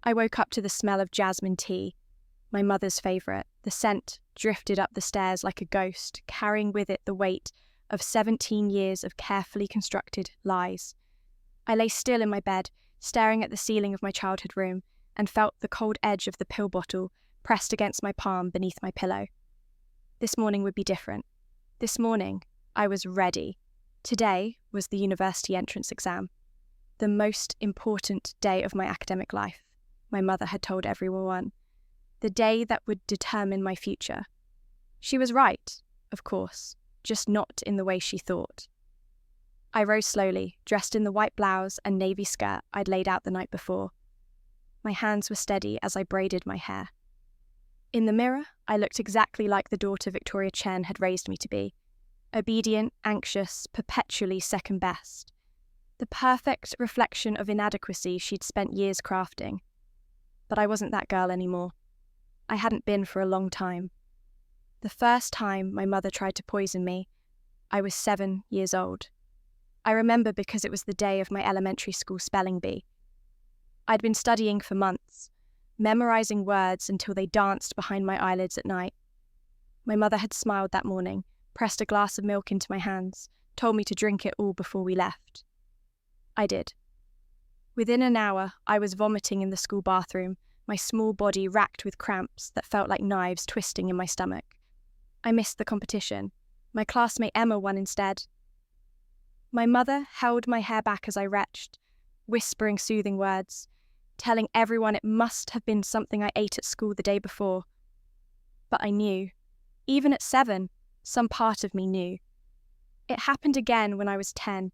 I woke up to the smell of jasmine tea, my mother's favourite. The scent drifted up the stairs like a ghost, carrying with it the weight of 17 years of carefully constructed lies. I lay still in my bed, staring at the ceiling of my childhood room, and felt the cold edge of the pill bottle pressed against my palm beneath my pillow. This morning would be different. This morning, I was ready. Today was the university entrance exam, the most important day of my academic life, my mother had told everyone, the day that would determine my future. She was right, of course, just not in the way she thought. I rose slowly, dressed in the white blouse and navy skirt I'd laid out the night before. My hands were steady as I braided my hair. In the mirror, I looked exactly like the daughter Victoria Chen had raised me to be. Obedient, anxious, perpetually second best. The perfect reflection of inadequacy she'd spent years crafting. But I wasn't that girl anymore. I hadn't been for a long time. The first time my mother tried to poison me, I was 7 years old. I remember because it was the day of my elementary school spelling bee. I'd been studying for months, memorizing words until they danced behind my eyelids at night. My mother had smiled that morning, pressed a glass of milk into my hands, told me to drink it all before we left. I did. Within an hour, I was vomiting in the school bathroom, my small body racked with cramps that felt like knives twisting in my stomach. I missed the competition. My classmate Emma won instead. My mother held my hair back as I retched, whispering soothing words, telling everyone it must have been something I ate at school the day before. But I knew. Even at 7, some part of me knew. It happened again when I was 10,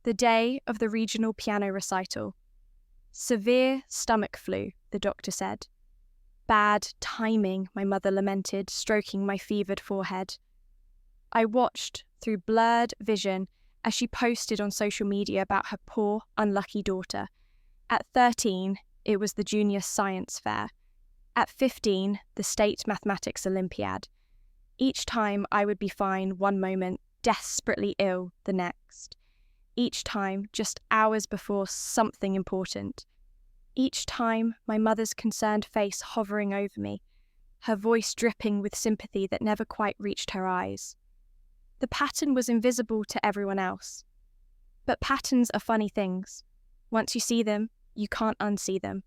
the day of the regional piano recital. Severe stomach flu, the doctor said. Bad timing, my mother lamented, stroking my fevered forehead. I watched through blurred vision as she posted on social media about her poor, unlucky daughter. At 13, it was the Junior Science Fair. At 15, the State Mathematics Olympiad. Each time I would be fine one moment, desperately ill the next. Each time, just hours before something important. Each time, my mother's concerned face hovering over me, her voice dripping with sympathy that never quite reached her eyes. The pattern was invisible to everyone else. But patterns are funny things. Once you see them, you can't unsee them.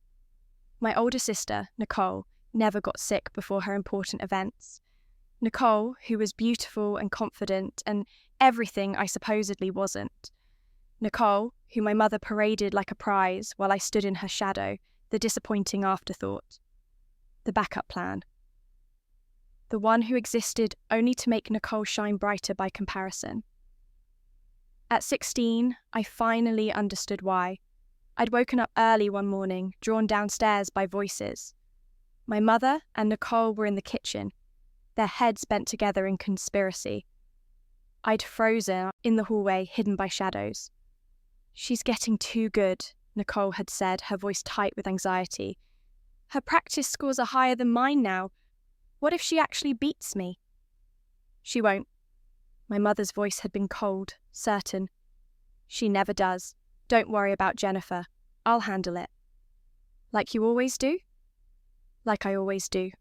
My older sister, Nicole, never got sick before her important events. Nicole, who was beautiful and confident and everything I supposedly wasn't. Nicole, who my mother paraded like a prize while I stood in her shadow, the disappointing afterthought. The backup plan. The one who existed only to make Nicole shine brighter by comparison. At 16, I finally understood why. I'd woken up early one morning, drawn downstairs by voices. My mother and Nicole were in the kitchen, their heads bent together in conspiracy. I'd frozen in the hallway, hidden by shadows. "She's getting too good," Nicole had said, her voice tight with anxiety. "Her practice scores are higher than mine now. What if she actually beats me?" "She won't." My mother's voice had been cold, certain. "She never does. Don't worry about Jennifer. I'll handle it." "Like you always do?" "Like I always do."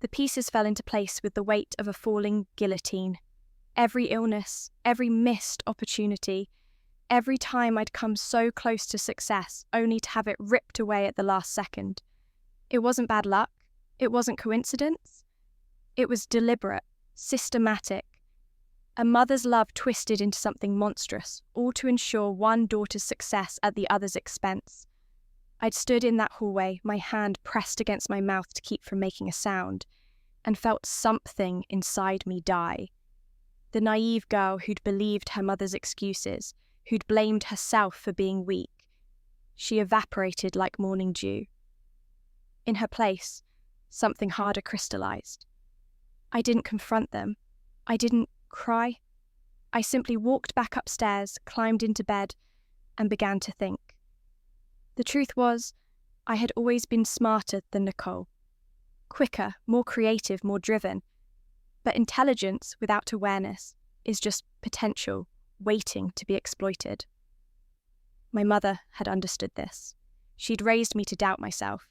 The pieces fell into place with the weight of a falling guillotine. Every illness, every missed opportunity, every time I'd come so close to success, only to have it ripped away at the last second. It wasn't bad luck. It wasn't coincidence. It was deliberate, systematic. A mother's love twisted into something monstrous, all to ensure one daughter's success at the other's expense. I'd stood in that hallway, my hand pressed against my mouth to keep from making a sound, and felt something inside me die. The naive girl who'd believed her mother's excuses, who'd blamed herself for being weak. She evaporated like morning dew. In her place, something harder crystallized. I didn't confront them. I didn't cry. I simply walked back upstairs, climbed into bed, and began to think. The truth was, I had always been smarter than Nicole. Quicker, more creative, more driven. But intelligence without awareness is just potential, waiting to be exploited. My mother had understood this. She'd raised me to doubt myself,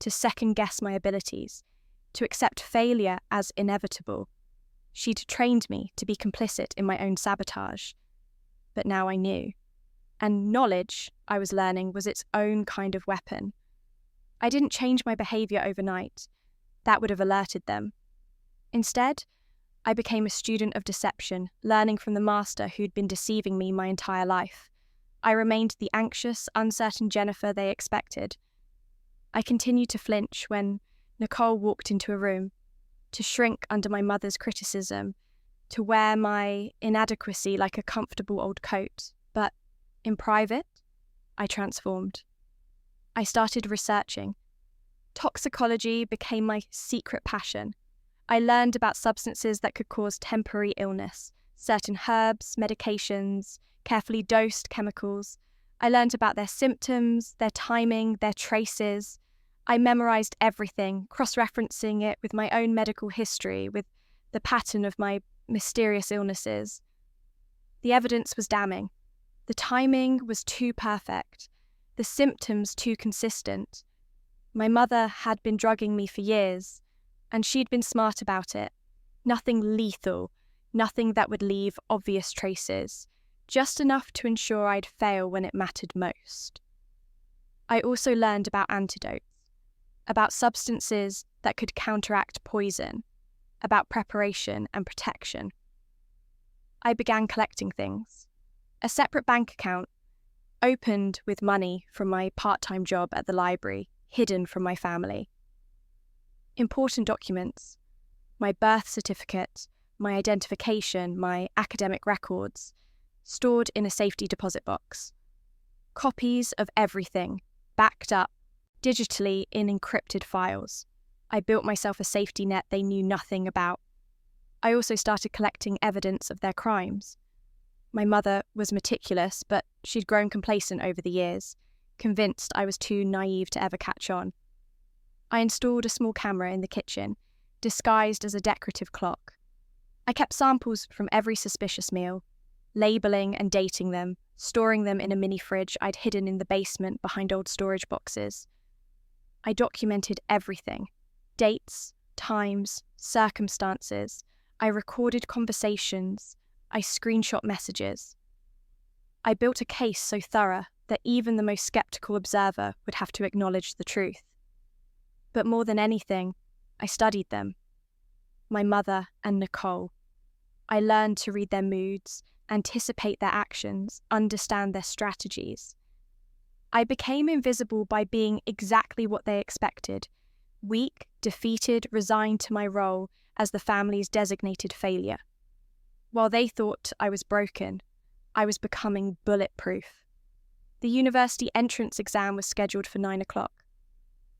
to second-guess my abilities, to accept failure as inevitable. She'd trained me to be complicit in my own sabotage. But now I knew. And knowledge, I was learning, was its own kind of weapon. I didn't change my behaviour overnight. That would have alerted them. Instead, I became a student of deception, learning from the master who'd been deceiving me my entire life. I remained the anxious, uncertain Jennifer they expected. I continued to flinch when Nicole walked into a room, to shrink under my mother's criticism, to wear my inadequacy like a comfortable old coat. But in private, I transformed. I started researching. Toxicology became my secret passion. I learned about substances that could cause temporary illness, certain herbs, medications, carefully dosed chemicals. I learned about their symptoms, their timing, their traces. I memorized everything, cross-referencing it with my own medical history, with the pattern of my mysterious illnesses. The evidence was damning. The timing was too perfect. The symptoms too consistent. My mother had been drugging me for years, and she'd been smart about it. Nothing lethal, nothing that would leave obvious traces, just enough to ensure I'd fail when it mattered most. I also learned about antidotes, about substances that could counteract poison, about preparation and protection. I began collecting things. A separate bank account, opened with money from my part-time job at the library, hidden from my family. Important documents, my birth certificate, my identification, my academic records, stored in a safety deposit box. Copies of everything, backed up, digitally in encrypted files. I built myself a safety net they knew nothing about. I also started collecting evidence of their crimes. My mother was meticulous, but she'd grown complacent over the years, convinced I was too naive to ever catch on. I installed a small camera in the kitchen, disguised as a decorative clock. I kept samples from every suspicious meal, labeling and dating them, storing them in a mini fridge I'd hidden in the basement behind old storage boxes. I documented everything: dates, times, circumstances. I recorded conversations. I screenshot messages. I built a case so thorough that even the most skeptical observer would have to acknowledge the truth. But more than anything, I studied them. My mother and Nicole. I learned to read their moods, anticipate their actions, understand their strategies. I became invisible by being exactly what they expected: weak, defeated, resigned to my role as the family's designated failure. While they thought I was broken, I was becoming bulletproof. The university entrance exam was scheduled for 9 o'clock.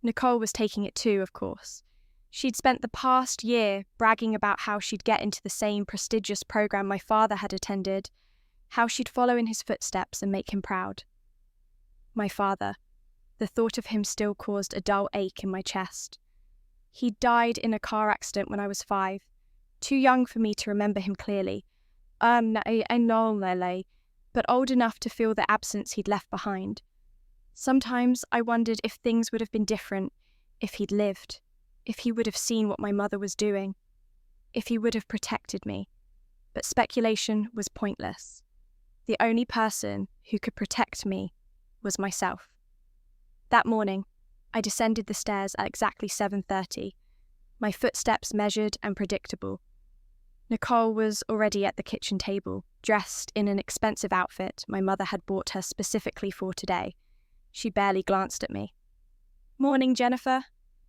Nicole was taking it too, of course. She'd spent the past year bragging about how she'd get into the same prestigious program my father had attended, how she'd follow in his footsteps and make him proud. My father, the thought of him still caused a dull ache in my chest. He died in a car accident when I was 5, too young for me to remember him clearly, but old enough to feel the absence he'd left behind. Sometimes I wondered if things would have been different if he'd lived, if he would have seen what my mother was doing, if he would have protected me. But speculation was pointless. The only person who could protect me was myself. That morning, I descended the stairs at exactly 7:30, my footsteps measured and predictable. Nicole was already at the kitchen table, dressed in an expensive outfit my mother had bought her specifically for today. She barely glanced at me. "Morning, Jennifer,"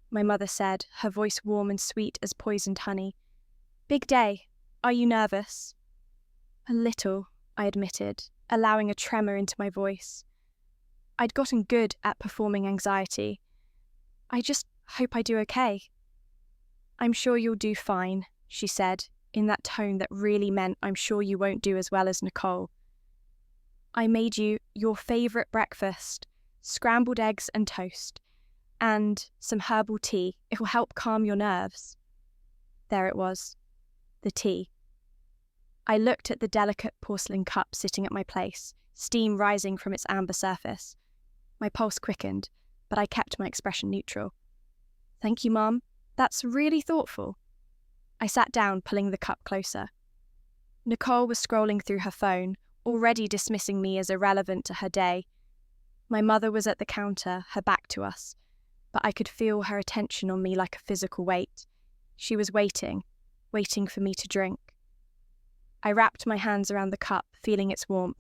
my mother said, her voice warm and sweet as poisoned honey. "Big day. Are you nervous?" "A little," I admitted, allowing a tremor into my voice. I'd gotten good at performing anxiety. "I just hope I do okay." "I'm sure you'll do fine," she said, in that tone that really meant I'm sure you won't do as well as Nicole. "I made you your favourite breakfast, scrambled eggs and toast, and some herbal tea. It will help calm your nerves." There it was, the tea. I looked at the delicate porcelain cup sitting at my place, steam rising from its amber surface. My pulse quickened, but I kept my expression neutral. "Thank you, Mum. That's really thoughtful." I sat down, pulling the cup closer. Nicole was scrolling through her phone, already dismissing me as irrelevant to her day. My mother was at the counter, her back to us, but I could feel her attention on me like a physical weight. She was waiting for me to drink. I wrapped my hands around the cup, feeling its warmth.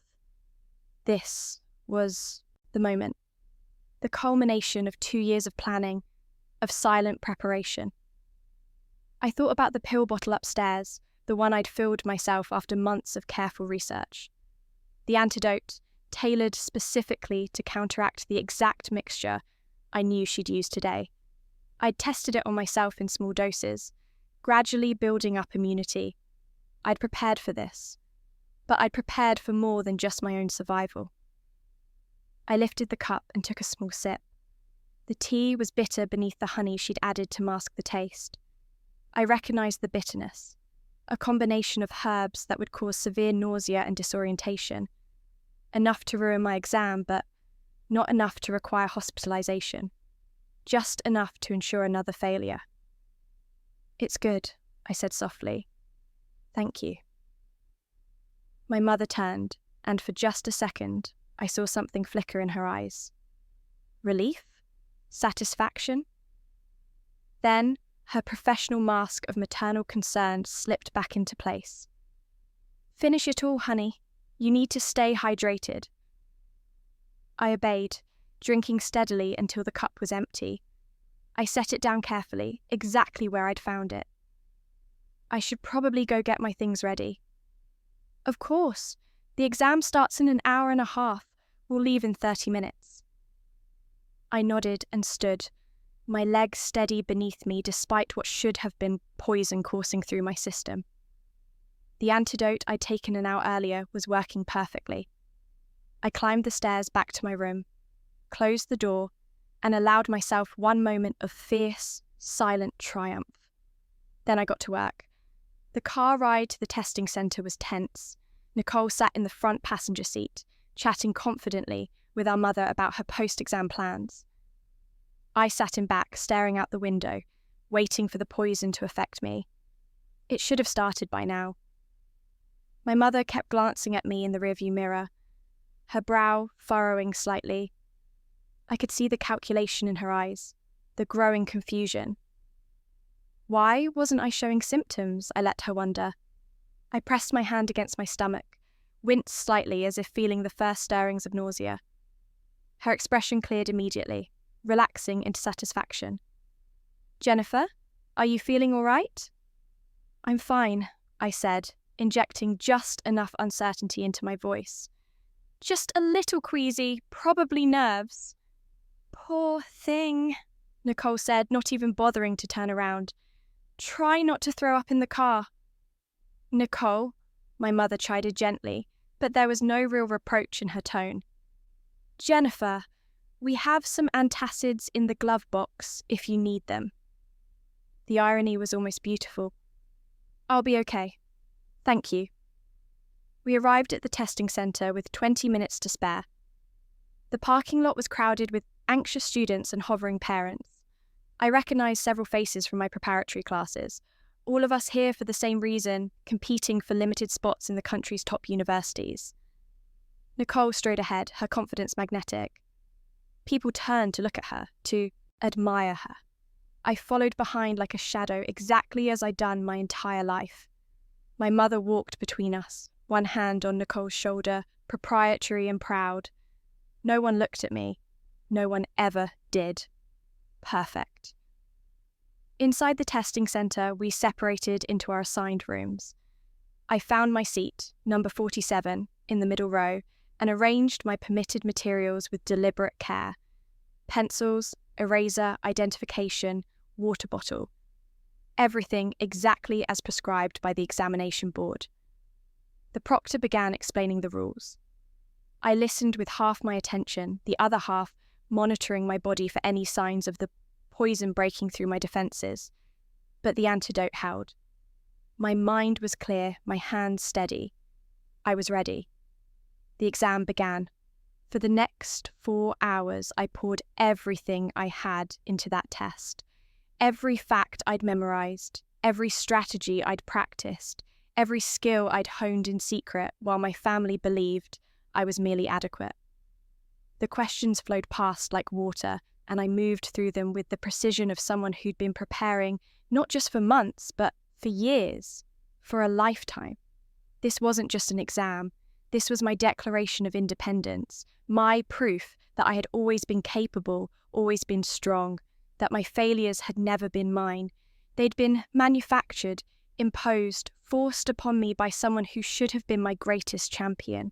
This was the moment. The culmination of 2 years of planning, of silent preparation. I thought about the pill bottle upstairs, the one I'd filled myself after months of careful research. The antidote, tailored specifically to counteract the exact mixture I knew she'd use today. I'd tested it on myself in small doses, gradually building up immunity. I'd prepared for this, but I'd prepared for more than just my own survival. I lifted the cup and took a small sip. The tea was bitter beneath the honey she'd added to mask the taste. I recognized the bitterness, a combination of herbs that would cause severe nausea and disorientation. Enough to ruin my exam, but not enough to require hospitalization. Just enough to ensure another failure. "It's good," I said softly. "Thank you." My mother turned, and for just a second, I saw something flicker in her eyes. Relief? Satisfaction? Then, her professional mask of maternal concern slipped back into place. "Finish it all, honey. You need to stay hydrated." I obeyed, drinking steadily until the cup was empty. I set it down carefully, exactly where I'd found it. "I should probably go get my things ready." "Of course. The exam starts in an hour and a half. We'll leave in 30 minutes. I nodded and stood, my legs steady beneath me despite what should have been poison coursing through my system. The antidote I'd taken an hour earlier was working perfectly. I climbed the stairs back to my room, closed the door, and allowed myself one moment of fierce, silent triumph. Then I got to work. The car ride to the testing centre was tense. Nicole sat in the front passenger seat, chatting confidently with our mother about her post-exam plans. I sat in back, staring out the window, waiting for the poison to affect me. It should have started by now. My mother kept glancing at me in the rearview mirror, her brow furrowing slightly. I could see the calculation in her eyes, the growing confusion. Why wasn't I showing symptoms? I let her wonder. I pressed my hand against my stomach, winced slightly as if feeling the first stirrings of nausea. Her expression cleared immediately, relaxing into satisfaction. "Jennifer, are you feeling all right?" "I'm fine," I said, injecting just enough uncertainty into my voice. "Just a little queasy, probably nerves." "Poor thing," Nicole said, not even bothering to turn around. "Try not to throw up in the car." "Nicole," my mother chided gently, but there was no real reproach in her tone. "Jennifer, we have some antacids in the glove box if you need them." The irony was almost beautiful. "I'll be okay. Thank you." We arrived at the testing centre with 20 minutes to spare. The parking lot was crowded with anxious students and hovering parents. I recognised several faces from my preparatory classes, all of us here for the same reason, competing for limited spots in the country's top universities. Nicole strode ahead, her confidence magnetic. People turned to look at her, to admire her. I followed behind like a shadow, exactly as I'd done my entire life. My mother walked between us, one hand on Nicole's shoulder, proprietary and proud. No one looked at me. No one ever did. Perfect. Inside the testing centre, we separated into our assigned rooms. I found my seat, number 47, in the middle row, and arranged my permitted materials with deliberate care. Pencils, eraser, identification, water bottle. Everything exactly as prescribed by the examination board. The proctor began explaining the rules. I listened with half my attention, the other half monitoring my body for any signs of the poison breaking through my defences. But the antidote held. My mind was clear, my hands steady. I was ready. The exam began. For the next 4 hours, I poured everything I had into that test. Every fact I'd memorized, every strategy I'd practiced, every skill I'd honed in secret while my family believed I was merely adequate. The questions flowed past like water, and I moved through them with the precision of someone who'd been preparing not just for months, but for years, for a lifetime. This wasn't just an exam. This was my declaration of independence, my proof that I had always been capable, always been strong, that my failures had never been mine. They'd been manufactured, imposed, forced upon me by someone who should have been my greatest champion.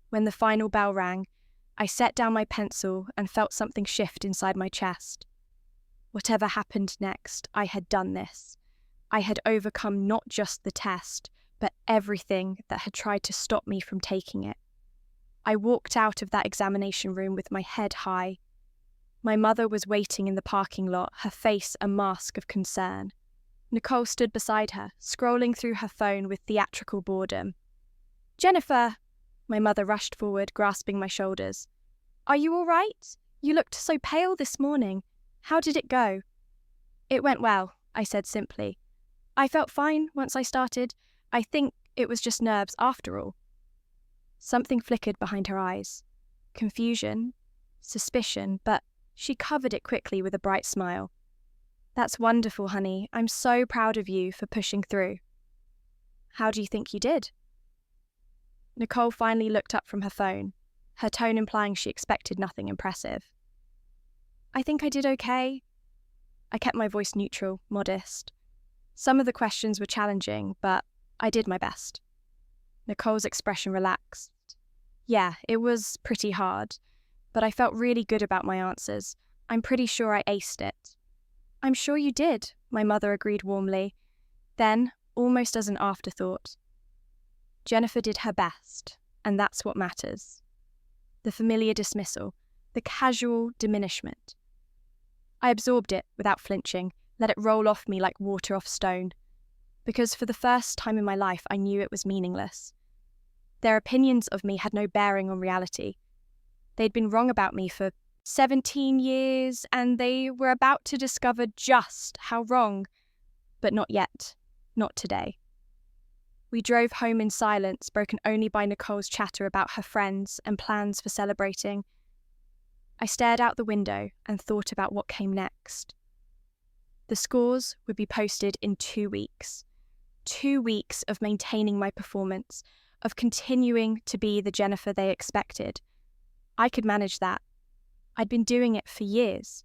When the final bell rang, I set down my pencil and felt something shift inside my chest. Whatever happened next, I had done this. I had overcome not just the test, but everything that had tried to stop me from taking it. I walked out of that examination room with my head high. My mother was waiting in the parking lot, her face a mask of concern. Nicole stood beside her, scrolling through her phone with theatrical boredom. "Jennifer!" My mother rushed forward, grasping my shoulders. "Are you all right? You looked so pale this morning. How did it go?" "It went well," I said simply. "I felt fine once I started. I think it was just nerves after all." Something flickered behind her eyes. Confusion, suspicion, but she covered it quickly with a bright smile. "That's wonderful, honey. I'm so proud of you for pushing through." "How do you think you did?" Nicole finally looked up from her phone, her tone implying she expected nothing impressive. "I think I did okay." I kept my voice neutral, modest. Some of the questions were challenging, but I did my best. Nicole's expression relaxed. "Yeah, it was pretty hard, but I felt really good about my answers. I'm pretty sure I aced it." "I'm sure you did," my mother agreed warmly. Then, almost as an afterthought, "Jennifer did her best, and that's what matters." The familiar dismissal, the casual diminishment. I absorbed it without flinching, let it roll off me like water off stone, because for the first time in my life I knew it was meaningless. Their opinions of me had no bearing on reality. They'd been wrong about me for 17 years, and they were about to discover just how wrong. But not yet. Not today. We drove home in silence, broken only by Nicole's chatter about her friends and plans for celebrating. I stared out the window and thought about what came next. The scores would be posted in 2 weeks. 2 weeks of maintaining my performance, of continuing to be the Jennifer they expected. I could manage that. I'd been doing it for years.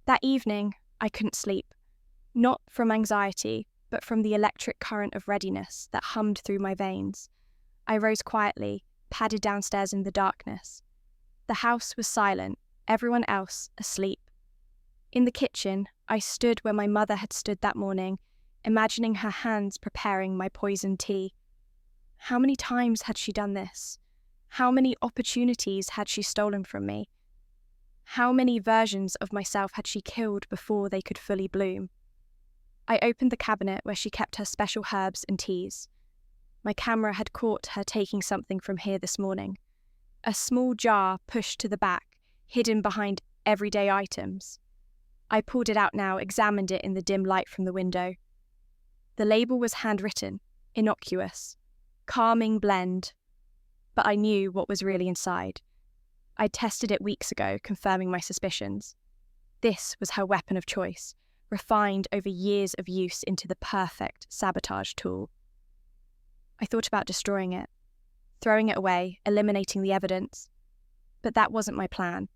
That evening, I couldn't sleep. Not from anxiety, but from the electric current of readiness that hummed through my veins. I rose quietly, padded downstairs in the darkness. The house was silent, everyone else asleep. In the kitchen, I stood where my mother had stood that morning, imagining her hands preparing my poisoned tea. How many times had she done this? How many opportunities had she stolen from me? How many versions of myself had she killed before they could fully bloom? I opened the cabinet where she kept her special herbs and teas. My camera had caught her taking something from here this morning. A small jar pushed to the back, hidden behind everyday items. I pulled it out now, examined it in the dim light from the window. The label was handwritten, innocuous, calming blend. But I knew what was really inside. I'd tested it weeks ago, confirming my suspicions. This was her weapon of choice, refined over years of use into the perfect sabotage tool. I thought about destroying it, throwing it away, eliminating the evidence. But that wasn't my plan.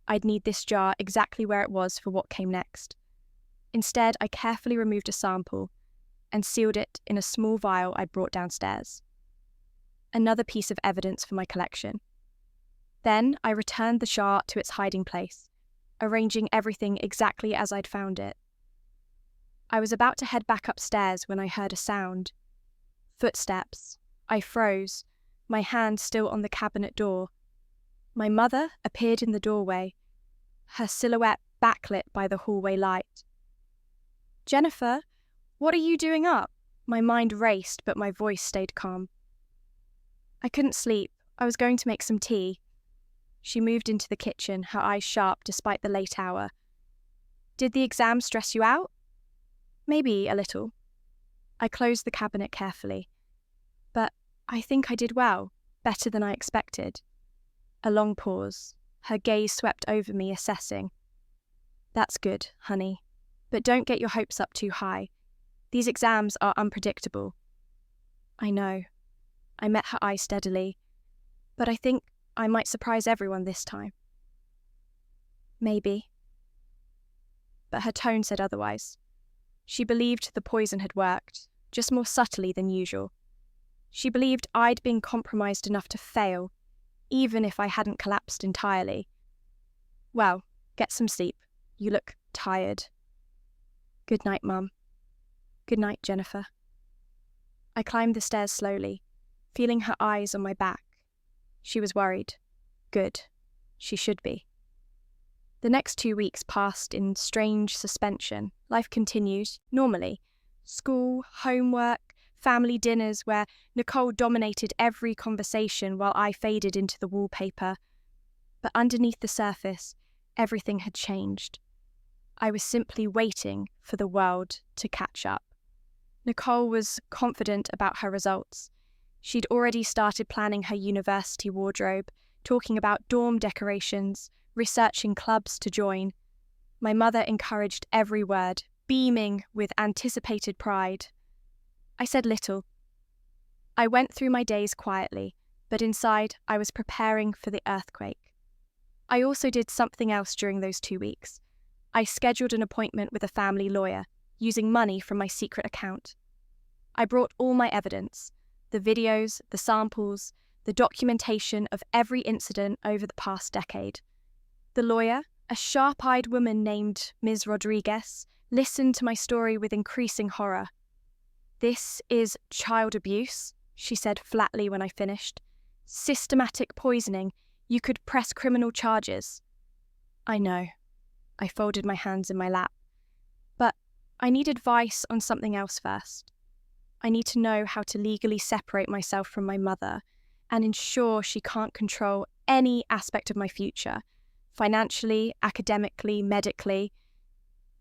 I'd need this jar exactly where it was for what came next. Instead, I carefully removed a sample and sealed it in a small vial I'd brought downstairs. Another piece of evidence for my collection. Then I returned the jar to its hiding place, arranging everything exactly as I'd found it. I was about to head back upstairs when I heard a sound. Footsteps. I froze, my hand still on the cabinet door. My mother appeared in the doorway, her silhouette backlit by the hallway light. "Jennifer, what are you doing up?" My mind raced, but my voice stayed calm. "I couldn't sleep. I was going to make some tea. She moved into the kitchen, her eyes sharp despite the late hour. Did the exam stress you out? Maybe a little. I closed the cabinet carefully. But I think I did well, better than I expected. A long pause. Her gaze swept over me, assessing. That's good, honey. But don't get your hopes up too high. These exams are unpredictable. I know. I met her eye steadily. But I think I might surprise everyone this time. Maybe. But her tone said otherwise. She believed the poison had worked, just more subtly than usual. She believed I'd been compromised enough to fail, even if I hadn't collapsed entirely. Well, get some sleep. You look tired. Good night, Mum. Good night, Jennifer. I climbed the stairs slowly, feeling her eyes on my back. She was worried. Good. She should be. The next 2 weeks passed in strange suspension. Life continued, normally. School, homework, family dinners where Nicole dominated every conversation while I faded into the wallpaper. But underneath the surface, everything had changed. I was simply waiting for the world to catch up. Nicole was confident about her results. She'd already started planning her university wardrobe, talking about dorm decorations, researching clubs to join. My mother encouraged every word, beaming with anticipated pride. I said little. I went through my days quietly, but inside I was preparing for the earthquake. I also did something else during those 2 weeks. I scheduled an appointment with a family lawyer, using money from my secret account. I brought all my evidence, the videos, the samples, the documentation of every incident over the past decade. The lawyer, a sharp-eyed woman named Ms. Rodriguez, listened to my story with increasing horror. This is child abuse, she said flatly when I finished. Systematic poisoning. You could press criminal charges. I know. I folded my hands in my lap. But I need advice on something else first. I need to know how to legally separate myself from my mother and ensure she can't control any aspect of my future, financially, academically, medically.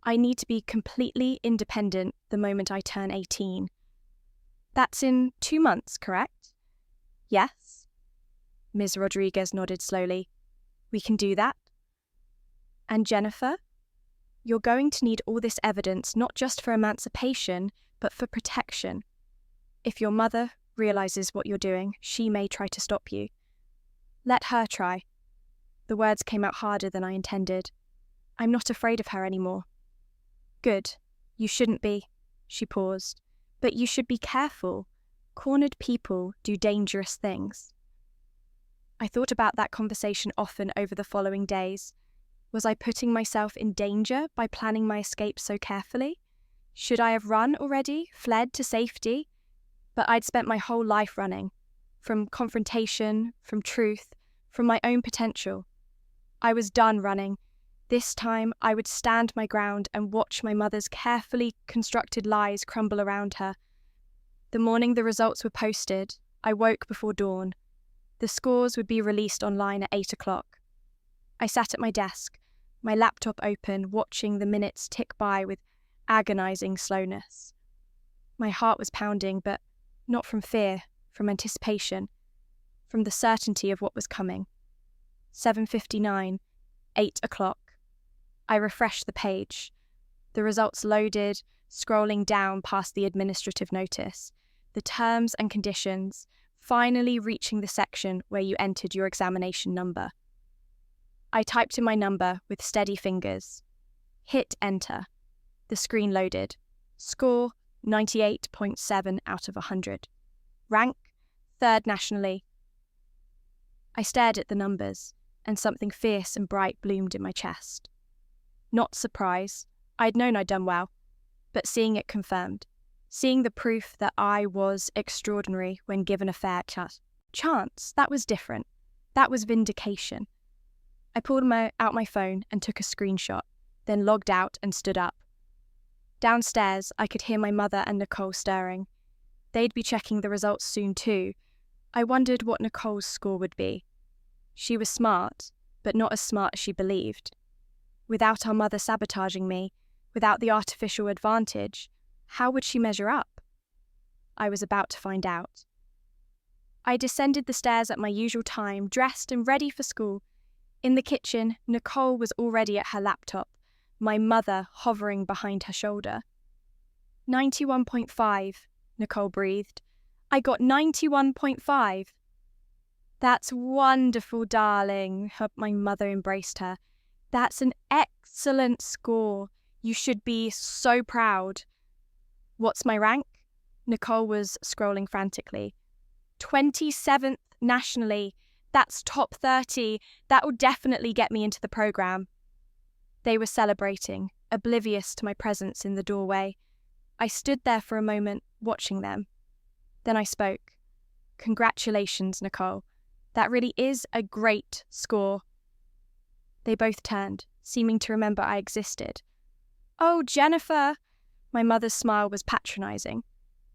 I need to be completely independent the moment I turn 18. That's in 2 months, correct? Yes. Ms. Rodriguez nodded slowly. We can do that. And Jennifer, you're going to need all this evidence not just for emancipation, but for protection. If your mother realizes what you're doing, she may try to stop you. Let her try. The words came out harder than I intended. I'm not afraid of her anymore. Good. You shouldn't be. She paused. But you should be careful. Cornered people do dangerous things. I thought about that conversation often over the following days. Was I putting myself in danger by planning my escape so carefully? Should I have run already, fled to safety? But I'd spent my whole life running, from confrontation, from truth, from my own potential. I was done running. This time I would stand my ground and watch my mother's carefully constructed lies crumble around her. The morning the results were posted, I woke before dawn. The scores would be released online at 8 o'clock. I sat at my desk, my laptop open, watching the minutes tick by with agonizing slowness. My heart was pounding, but not from fear, from anticipation, from the certainty of what was coming. 7:59, 8 o'clock. I refreshed the page. The results loaded, scrolling down past the administrative notice, the terms and conditions, finally reaching the section where you entered your examination number. I typed in my number with steady fingers. Hit enter. The screen loaded. Score 98.7 out of 100. Rank 3rd nationally. I stared at the numbers, and something fierce and bright bloomed in my chest. Not surprise. I'd known I'd done well, but seeing it confirmed, seeing the proof that I was extraordinary when given a fair chance, that was different. That was vindication. I pulled out my phone and took a screenshot, then logged out and stood up. Downstairs, I could hear my mother and Nicole stirring. They'd be checking the results soon too. I wondered what Nicole's score would be. She was smart, but not as smart as she believed. Without our mother sabotaging me, without the artificial advantage, how would she measure up? I was about to find out. I descended the stairs at my usual time, dressed and ready for school. In the kitchen, Nicole was already at her laptop, my mother hovering behind her shoulder. 91.5, Nicole breathed. I got 91.5. That's wonderful, darling, my mother embraced her. That's an excellent score. You should be so proud. What's my rank? Nicole was scrolling frantically. 27th nationally. That's top 30. That will definitely get me into the program. They were celebrating, oblivious to my presence in the doorway. I stood there for a moment, watching them. Then I spoke. Congratulations, Nicole. That really is a great score. They both turned, seeming to remember I existed. Oh, Jennifer! My mother's smile was patronizing.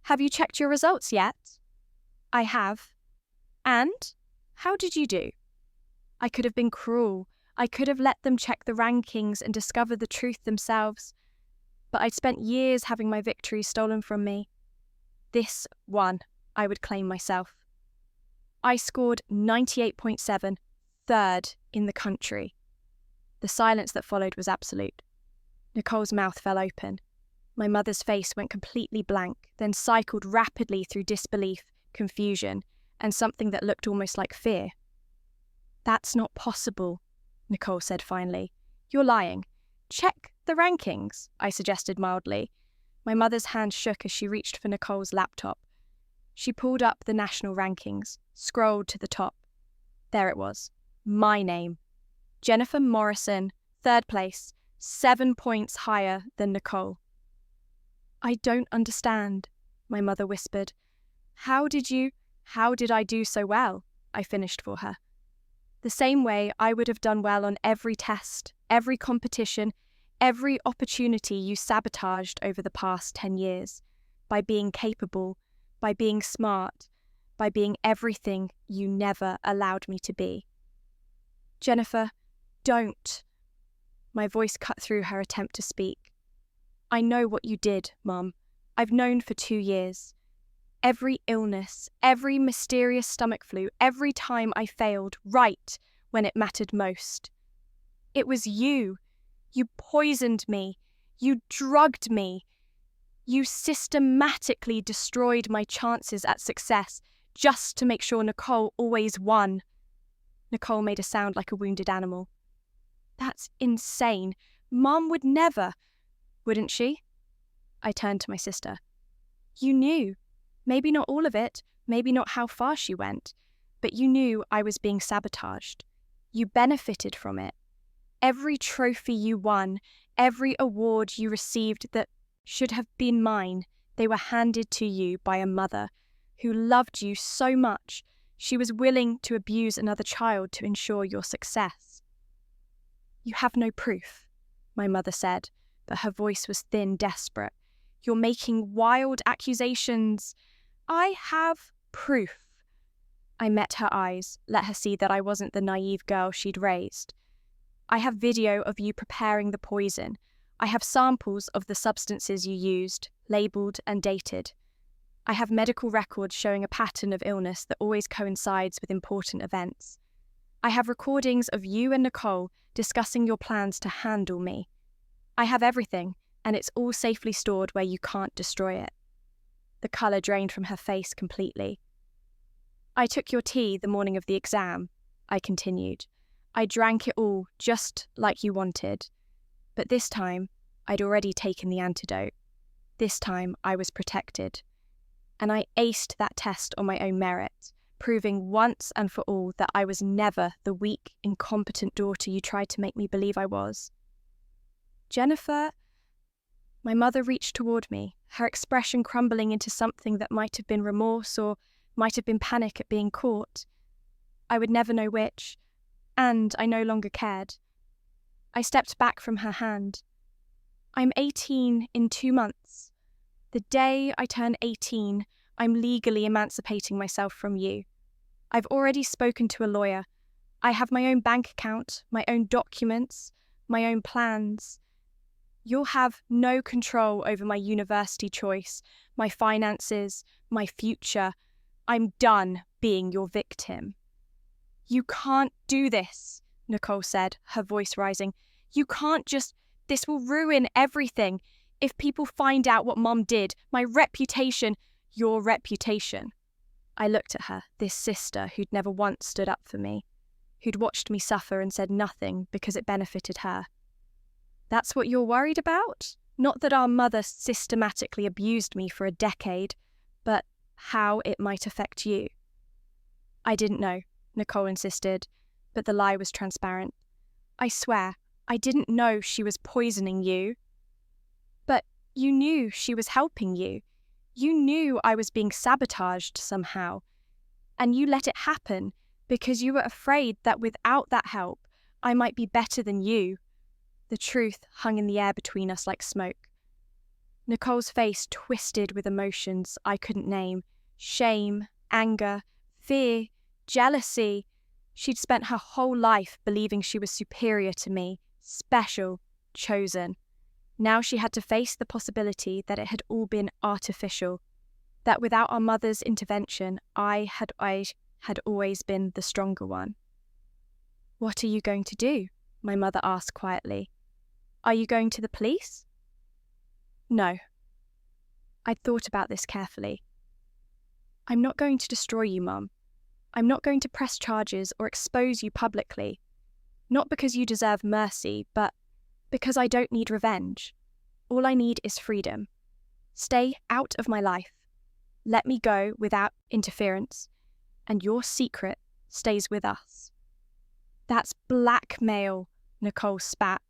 Have you checked your results yet? I have. And? How did you do? I could have been cruel. I could have let them check the rankings and discover the truth themselves. But I'd spent years having my victories stolen from me. This one, I would claim myself. I scored 98.7, third in the country. The silence that followed was absolute. Nicole's mouth fell open. My mother's face went completely blank, then cycled rapidly through disbelief, confusion, and something that looked almost like fear. That's not possible, Nicole said finally. You're lying. Check the rankings, I suggested mildly. My mother's hand shook as she reached for Nicole's laptop. She pulled up the national rankings, scrolled to the top. There it was. My name. Jennifer Morrison, third place, 7 points higher than Nicole. I don't understand, my mother whispered. How did I do so well? I finished for her. The same way I would have done well on every test, every competition, every opportunity you sabotaged over the past 10 years, by being capable, by being smart, by being everything you never allowed me to be. Jennifer, don't. My voice cut through her attempt to speak. I know what you did, Mum. I've known for 2 years. Every illness, every mysterious stomach flu, every time I failed right when it mattered most. It was you. You poisoned me. You drugged me. You systematically destroyed my chances at success just to make sure Nicole always won. Nicole made a sound like a wounded animal. That's insane. Mum would never. Wouldn't she? I turned to my sister. You knew. Maybe not all of it, maybe not how far she went, but you knew I was being sabotaged. You benefited from it. Every trophy you won, every award you received that should have been mine, they were handed to you by a mother who loved you so much she was willing to abuse another child to ensure your success. You have no proof, my mother said, but her voice was thin, desperate. You're making wild accusations. I have proof. I met her eyes, let her see that I wasn't the naive girl she'd raised. I have video of you preparing the poison. I have samples of the substances you used, labelled and dated. I have medical records showing a pattern of illness that always coincides with important events. I have recordings of you and Nicole discussing your plans to handle me. I have everything, and it's all safely stored where you can't destroy it. The colour drained from her face completely. I took your tea the morning of the exam, I continued. I drank it all, just like you wanted. But this time, I'd already taken the antidote. This time, I was protected. And I aced that test on my own merit, proving once and for all that I was never the weak, incompetent daughter you tried to make me believe I was. Jennifer... My mother reached toward me, her expression crumbling into something that might have been remorse or might have been panic at being caught. I would never know which, and I no longer cared. I stepped back from her hand. I'm 18 in 2 months. The day I turn 18, I'm legally emancipating myself from you. I've already spoken to a lawyer. I have my own bank account, my own documents, my own plans. You'll have no control over my university choice, my finances, my future. I'm done being your victim." "You can't do this," Nicole said, her voice rising. "You can't just... This will ruin everything. If people find out what Mom did, my reputation..." "Your reputation." I looked at her, this sister who'd never once stood up for me, who'd watched me suffer and said nothing because it benefited her. "That's what you're worried about? Not that our mother systematically abused me for a decade, but how it might affect you." "I didn't know," Nicole insisted, but the lie was transparent. "I swear, I didn't know she was poisoning you." "But you knew she was helping you. You knew I was being sabotaged somehow. And you let it happen because you were afraid that without that help, I might be better than you." The truth hung in the air between us like smoke. Nicole's face twisted with emotions I couldn't name. Shame, anger, fear, jealousy. She'd spent her whole life believing she was superior to me, special, chosen. Now she had to face the possibility that it had all been artificial, that without our mother's intervention, I had always been the stronger one. "What are you going to do?" my mother asked quietly. "Are you going to the police?" "No." I'd thought about this carefully. "I'm not going to destroy you, Mum. I'm not going to press charges or expose you publicly. Not because you deserve mercy, but because I don't need revenge. All I need is freedom. Stay out of my life. Let me go without interference, and your secret stays with us." "That's blackmail," Nicole spat.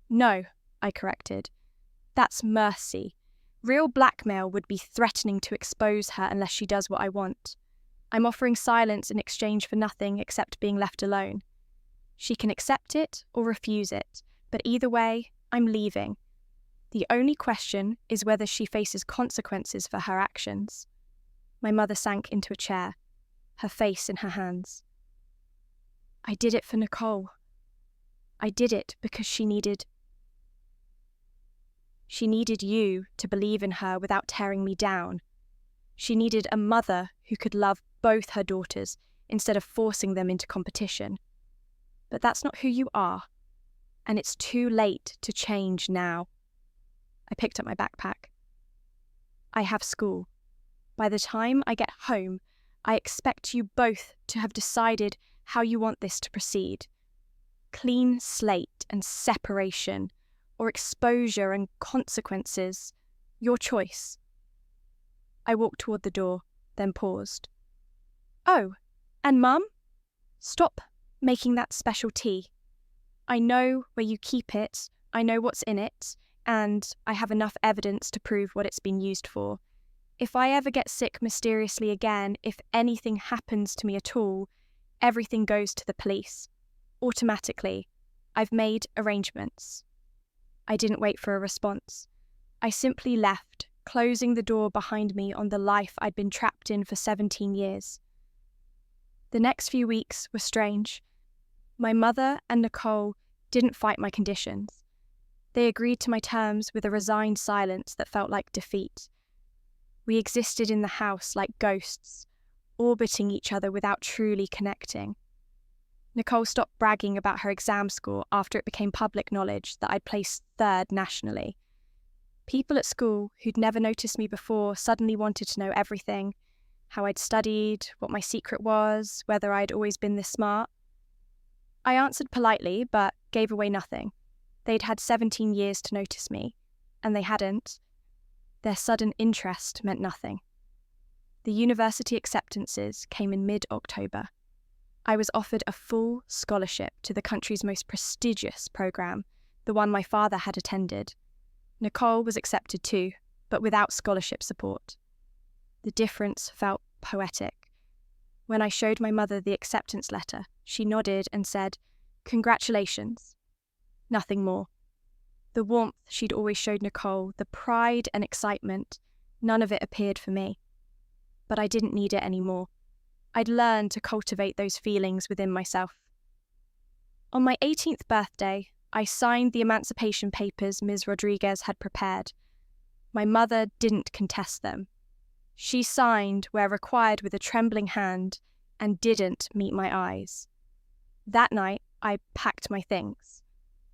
"No," I corrected. "That's mercy. Real blackmail would be threatening to expose her unless she does what I want. I'm offering silence in exchange for nothing except being left alone. She can accept it or refuse it, but either way, I'm leaving. The only question is whether she faces consequences for her actions." My mother sank into a chair, her face in her hands. "I did it for Nicole. I did it because she needed you to believe in her without tearing me down. She needed a mother who could love both her daughters instead of forcing them into competition. But that's not who you are, and it's too late to change now." I picked up my backpack. "I have school. By the time I get home, I expect you both to have decided how you want this to proceed. Clean slate and separation, or exposure and consequences. Your choice." I walked toward the door, then paused. "Oh, and Mum? Stop making that special tea. I know where you keep it, I know what's in it, and I have enough evidence to prove what it's been used for. If I ever get sick mysteriously again, if anything happens to me at all, everything goes to the police. Automatically. I've made arrangements." I didn't wait for a response. I simply left, closing the door behind me on the life I'd been trapped in for 17 years. The next few weeks were strange. My mother and Nicole didn't fight my conditions. They agreed to my terms with a resigned silence that felt like defeat. We existed in the house like ghosts, orbiting each other without truly connecting. Nicole stopped bragging about her exam score after it became public knowledge that I'd placed 3rd nationally. People at school who'd never noticed me before suddenly wanted to know everything: how I'd studied, what my secret was, whether I'd always been this smart. I answered politely, but gave away nothing. They'd had 17 years to notice me, and they hadn't. Their sudden interest meant nothing. The university acceptances came in mid-October. I was offered a full scholarship to the country's most prestigious program, the one my father had attended. Nicole was accepted too, but without scholarship support. The difference felt poetic. When I showed my mother the acceptance letter, she nodded and said, "Congratulations." Nothing more. The warmth she'd always showed Nicole, the pride and excitement, none of it appeared for me. But I didn't need it anymore. I'd learned to cultivate those feelings within myself. On my 18th birthday, I signed the emancipation papers Ms. Rodriguez had prepared. My mother didn't contest them. She signed where required with a trembling hand and didn't meet my eyes. That night, I packed my things.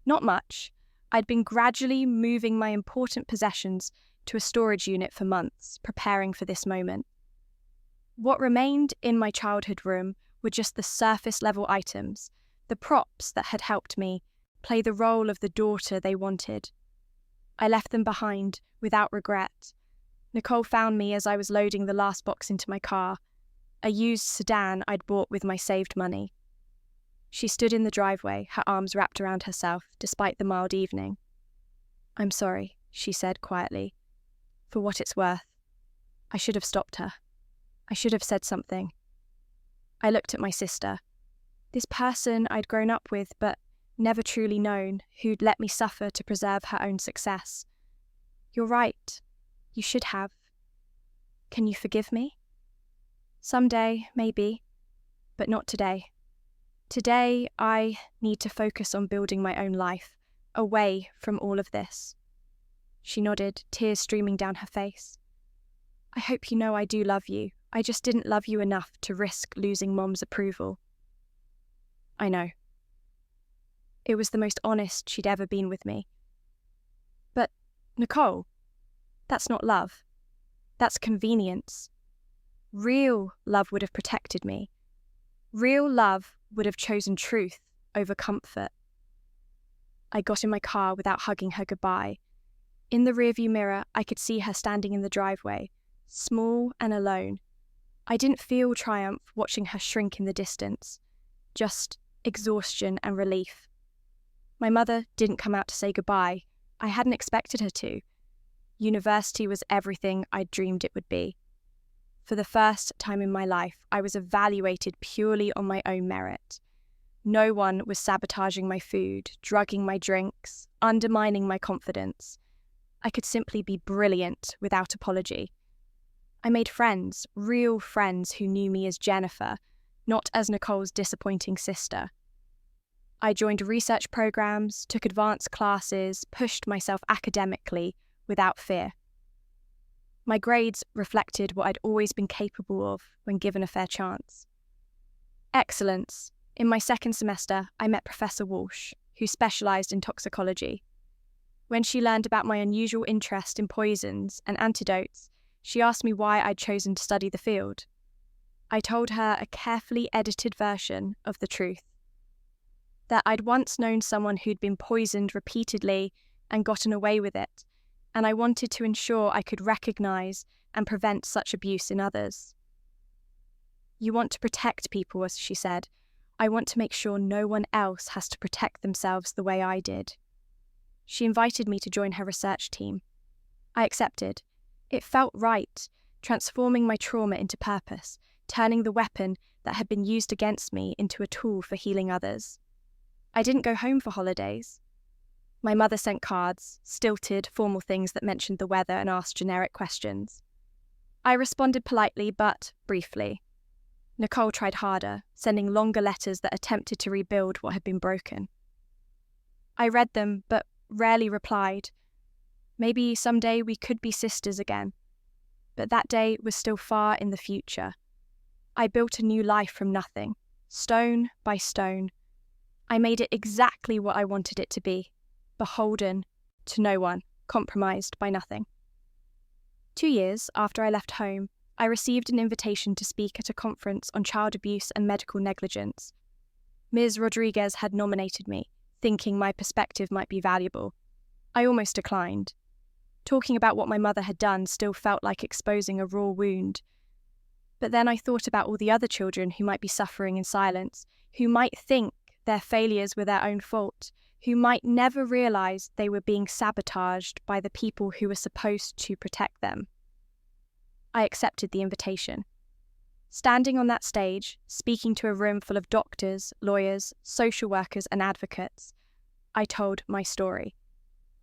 Not much. I'd been gradually moving my important possessions to a storage unit for months, preparing for this moment. What remained in my childhood room were just the surface-level items, the props that had helped me play the role of the daughter they wanted. I left them behind without regret. Nicole found me as I was loading the last box into my car, a used sedan I'd bought with my saved money. She stood in the driveway, her arms wrapped around herself, despite the mild evening. "I'm sorry," she said quietly. "For what it's worth, I should have stopped her. I should have said something." I looked at my sister, this person I'd grown up with but never truly known, who'd let me suffer to preserve her own success. "You're right. You should have. Can you forgive me?" "Someday, maybe, but not today. Today, I need to focus on building my own life, away from all of this." She nodded, tears streaming down her face. "I hope you know I do love you. I just didn't love you enough to risk losing Mom's approval." "I know." It was the most honest she'd ever been with me. "But, Nicole, that's not love. That's convenience. Real love would have protected me. Real love would have chosen truth over comfort." I got in my car without hugging her goodbye. In the rearview mirror, I could see her standing in the driveway, small and alone. I didn't feel triumph watching her shrink in the distance, just exhaustion and relief. My mother didn't come out to say goodbye. I hadn't expected her to. University was everything I'd dreamed it would be. For the first time in my life, I was evaluated purely on my own merit. No one was sabotaging my food, drugging my drinks, undermining my confidence. I could simply be brilliant without apology. I made friends, real friends who knew me as Jennifer, not as Nicole's disappointing sister. I joined research programs, took advanced classes, pushed myself academically without fear. My grades reflected what I'd always been capable of when given a fair chance. Excellence. In my second semester, I met Professor Walsh, who specialised in toxicology. When she learned about my unusual interest in poisons and antidotes, she asked me why I'd chosen to study the field. I told her a carefully edited version of the truth. That I'd once known someone who'd been poisoned repeatedly and gotten away with it, and I wanted to ensure I could recognise and prevent such abuse in others. "You want to protect people," as she said. "I want to make sure no one else has to protect themselves the way I did." She invited me to join her research team. I accepted. It felt right, transforming my trauma into purpose, turning the weapon that had been used against me into a tool for healing others. I didn't go home for holidays. My mother sent cards, stilted, formal things that mentioned the weather and asked generic questions. I responded politely, but briefly. Nicole tried harder, sending longer letters that attempted to rebuild what had been broken. I read them, but rarely replied. Maybe someday we could be sisters again. But that day was still far in the future. I built a new life from nothing, stone by stone. I made it exactly what I wanted it to be, beholden to no one, compromised by nothing. 2 years after I left home, I received an invitation to speak at a conference on child abuse and medical negligence. Ms. Rodriguez had nominated me, thinking my perspective might be valuable. I almost declined. Talking about what my mother had done still felt like exposing a raw wound. But then I thought about all the other children who might be suffering in silence, who might think their failures were their own fault, who might never realise they were being sabotaged by the people who were supposed to protect them. I accepted the invitation. Standing on that stage, speaking to a room full of doctors, lawyers, social workers and advocates, I told my story.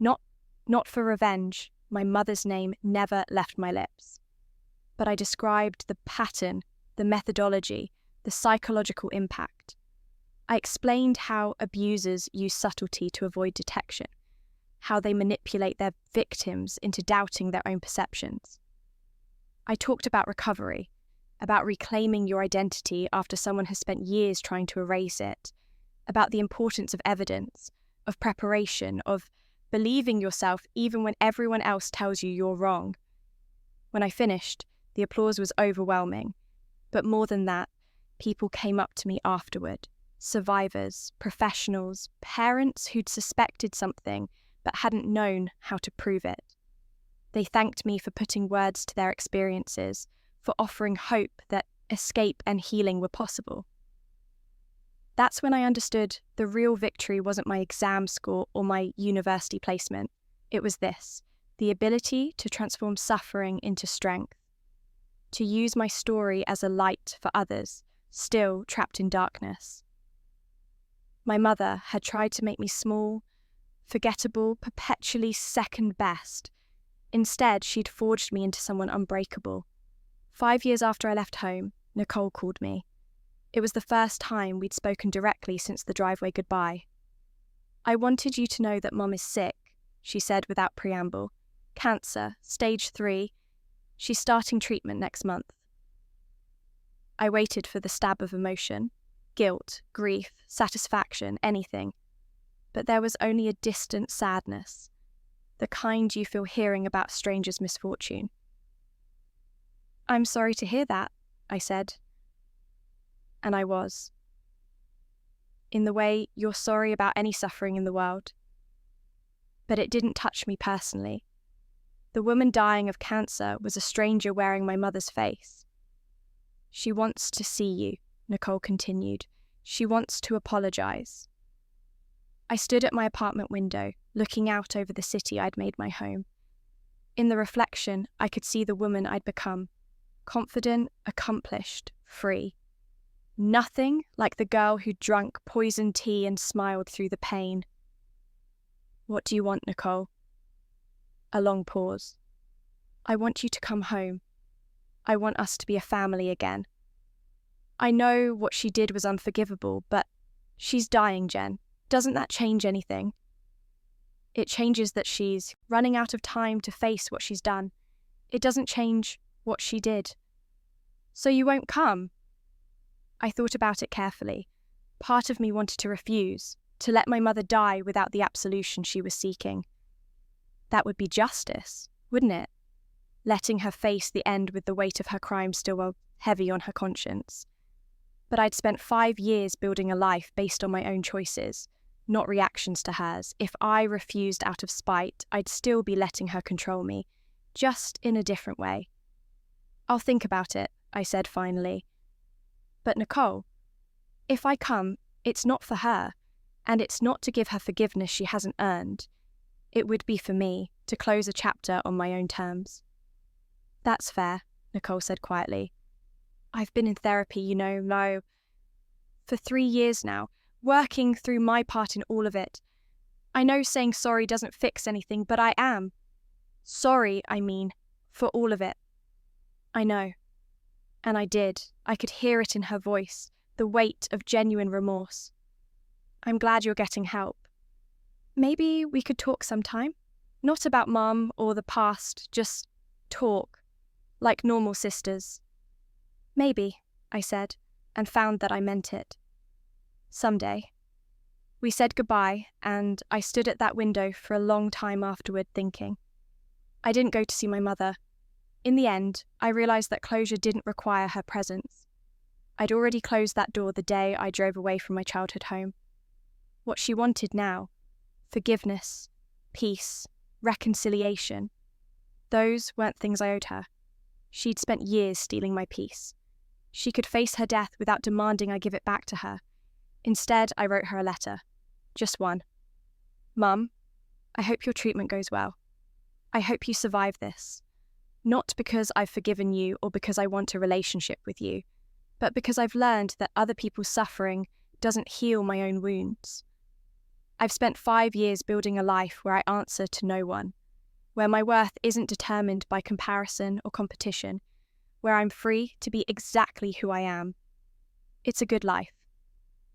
Not for revenge, my mother's name never left my lips. But I described the pattern, the methodology, the psychological impact. I explained how abusers use subtlety to avoid detection, how they manipulate their victims into doubting their own perceptions. I talked about recovery, about reclaiming your identity after someone has spent years trying to erase it, about the importance of evidence, of preparation, of believing yourself even when everyone else tells you you're wrong. When I finished, the applause was overwhelming, but more than that, people came up to me afterward. Survivors, professionals, parents who'd suspected something but hadn't known how to prove it. They thanked me for putting words to their experiences, for offering hope that escape and healing were possible. That's when I understood the real victory wasn't my exam score or my university placement. It was this, the ability to transform suffering into strength, to use my story as a light for others, still trapped in darkness. My mother had tried to make me small, forgettable, perpetually second best. Instead, she'd forged me into someone unbreakable. 5 years after I left home, Nicole called me. It was the first time we'd spoken directly since the driveway goodbye. "I wanted you to know that Mum is sick," she said without preamble. "Cancer, stage 3. She's starting treatment next month." I waited for the stab of emotion. Guilt, grief, satisfaction, anything. But there was only a distant sadness, the kind you feel hearing about strangers' misfortune. "I'm sorry to hear that," I said. And I was. In the way you're sorry about any suffering in the world. But it didn't touch me personally. The woman dying of cancer was a stranger wearing my mother's face. "She wants to see you," Nicole continued. "She wants to apologize." I stood at my apartment window, looking out over the city I'd made my home. In the reflection, I could see the woman I'd become, confident, accomplished, free. Nothing like the girl who drunk poisoned tea and smiled through the pain. "What do you want, Nicole?" A long pause. "I want you to come home. I want us to be a family again. I know what she did was unforgivable, but she's dying, Jen. Doesn't that change anything?" "It changes that she's running out of time to face what she's done. It doesn't change what she did." "So you won't come?" I thought about it carefully. Part of me wanted to refuse, to let my mother die without the absolution she was seeking. That would be justice, wouldn't it? Letting her face the end with the weight of her crime still heavy on her conscience. But I'd spent 5 years building a life based on my own choices, not reactions to hers. If I refused out of spite, I'd still be letting her control me, just in a different way. "I'll think about it," I said finally. "But Nicole, if I come, it's not for her, and it's not to give her forgiveness she hasn't earned. It would be for me, to close a chapter on my own terms." "That's fair," Nicole said quietly. "I've been in therapy, for 3 years now, working through my part in all of it. I know saying sorry doesn't fix anything, but I am. Sorry, for all of it." "I know." And I did. I could hear it in her voice, the weight of genuine remorse. "I'm glad you're getting help. Maybe we could talk sometime? Not about Mum or the past, just talk, like normal sisters." "Maybe," I said, and found that I meant it. "Someday." We said goodbye, and I stood at that window for a long time afterward thinking. I didn't go to see my mother. In the end, I realised that closure didn't require her presence. I'd already closed that door the day I drove away from my childhood home. What she wanted now, forgiveness, peace, reconciliation, those weren't things I owed her. She'd spent years stealing my peace. She could face her death without demanding I give it back to her. Instead, I wrote her a letter. Just one. "Mum, I hope your treatment goes well. I hope you survive this. Not because I've forgiven you or because I want a relationship with you, but because I've learned that other people's suffering doesn't heal my own wounds. I've spent 5 years building a life where I answer to no one, where my worth isn't determined by comparison or competition, where I'm free to be exactly who I am. It's a good life.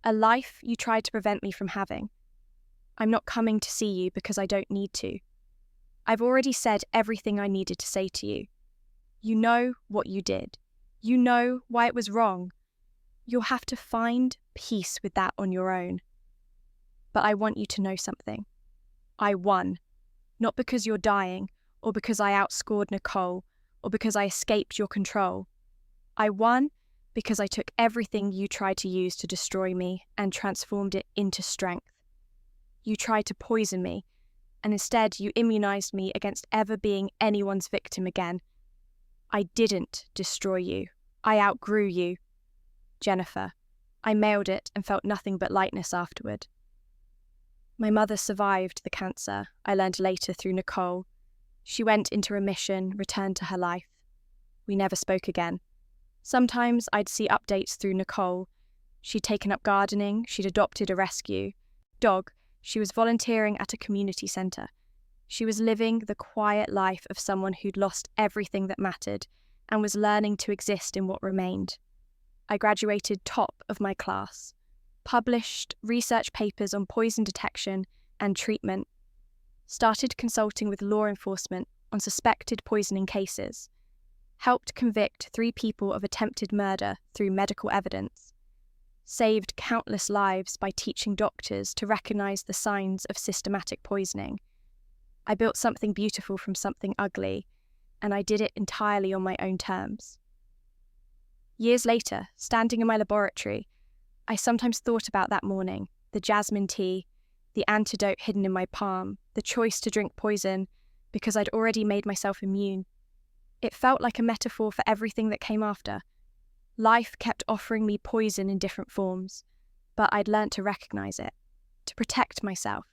a life you tried to prevent me from having. I'm not coming to see you because I don't need to. I've already said everything I needed to say to you. You know what you did. You know why it was wrong. You'll have to find peace with that on your own. But I want you to know something. I won. Not because you're dying, or because I outscored Nicole, or because I escaped your control. I won because I took everything you tried to use to destroy me and transformed it into strength. You tried to poison me, and instead you immunized me against ever being anyone's victim again. I didn't destroy you. I outgrew you. Jennifer, I mailed it and felt nothing but lightness afterward. My mother survived the cancer, I learned later through Nicole. She went into remission, returned to her life. We never spoke again. Sometimes I'd see updates through Nicole. She'd taken up gardening, she'd adopted a rescue dog, she was volunteering at a community centre. She was living the quiet life of someone who'd lost everything that mattered and was learning to exist in what remained. I graduated top of my class, published research papers on poison detection and treatment, started consulting with law enforcement on suspected poisoning cases, helped convict 3 people of attempted murder through medical evidence, saved countless lives by teaching doctors to recognise the signs of systematic poisoning. I built something beautiful from something ugly, and I did it entirely on my own terms. Years later, standing in my laboratory, I sometimes thought about that morning, the jasmine tea, the antidote hidden in my palm, the choice to drink poison because I'd already made myself immune. It felt like a metaphor for everything that came after. Life kept offering me poison in different forms, but I'd learnt to recognise it, to protect myself,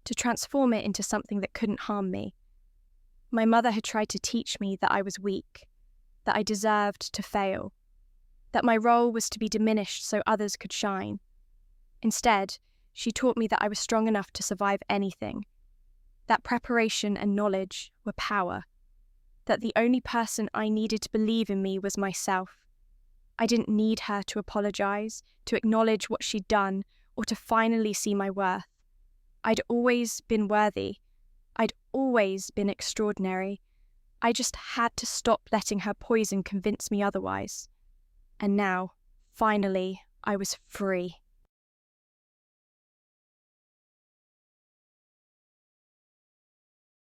to transform it into something that couldn't harm me. My mother had tried to teach me that I was weak, that I deserved to fail, that my role was to be diminished so others could shine. Instead, she taught me that I was strong enough to survive anything, that preparation and knowledge were power, that the only person I needed to believe in me was myself. I didn't need her to apologise, to acknowledge what she'd done, or to finally see my worth. I'd always been worthy. I'd always been extraordinary. I just had to stop letting her poison convince me otherwise. And now, finally, I was free.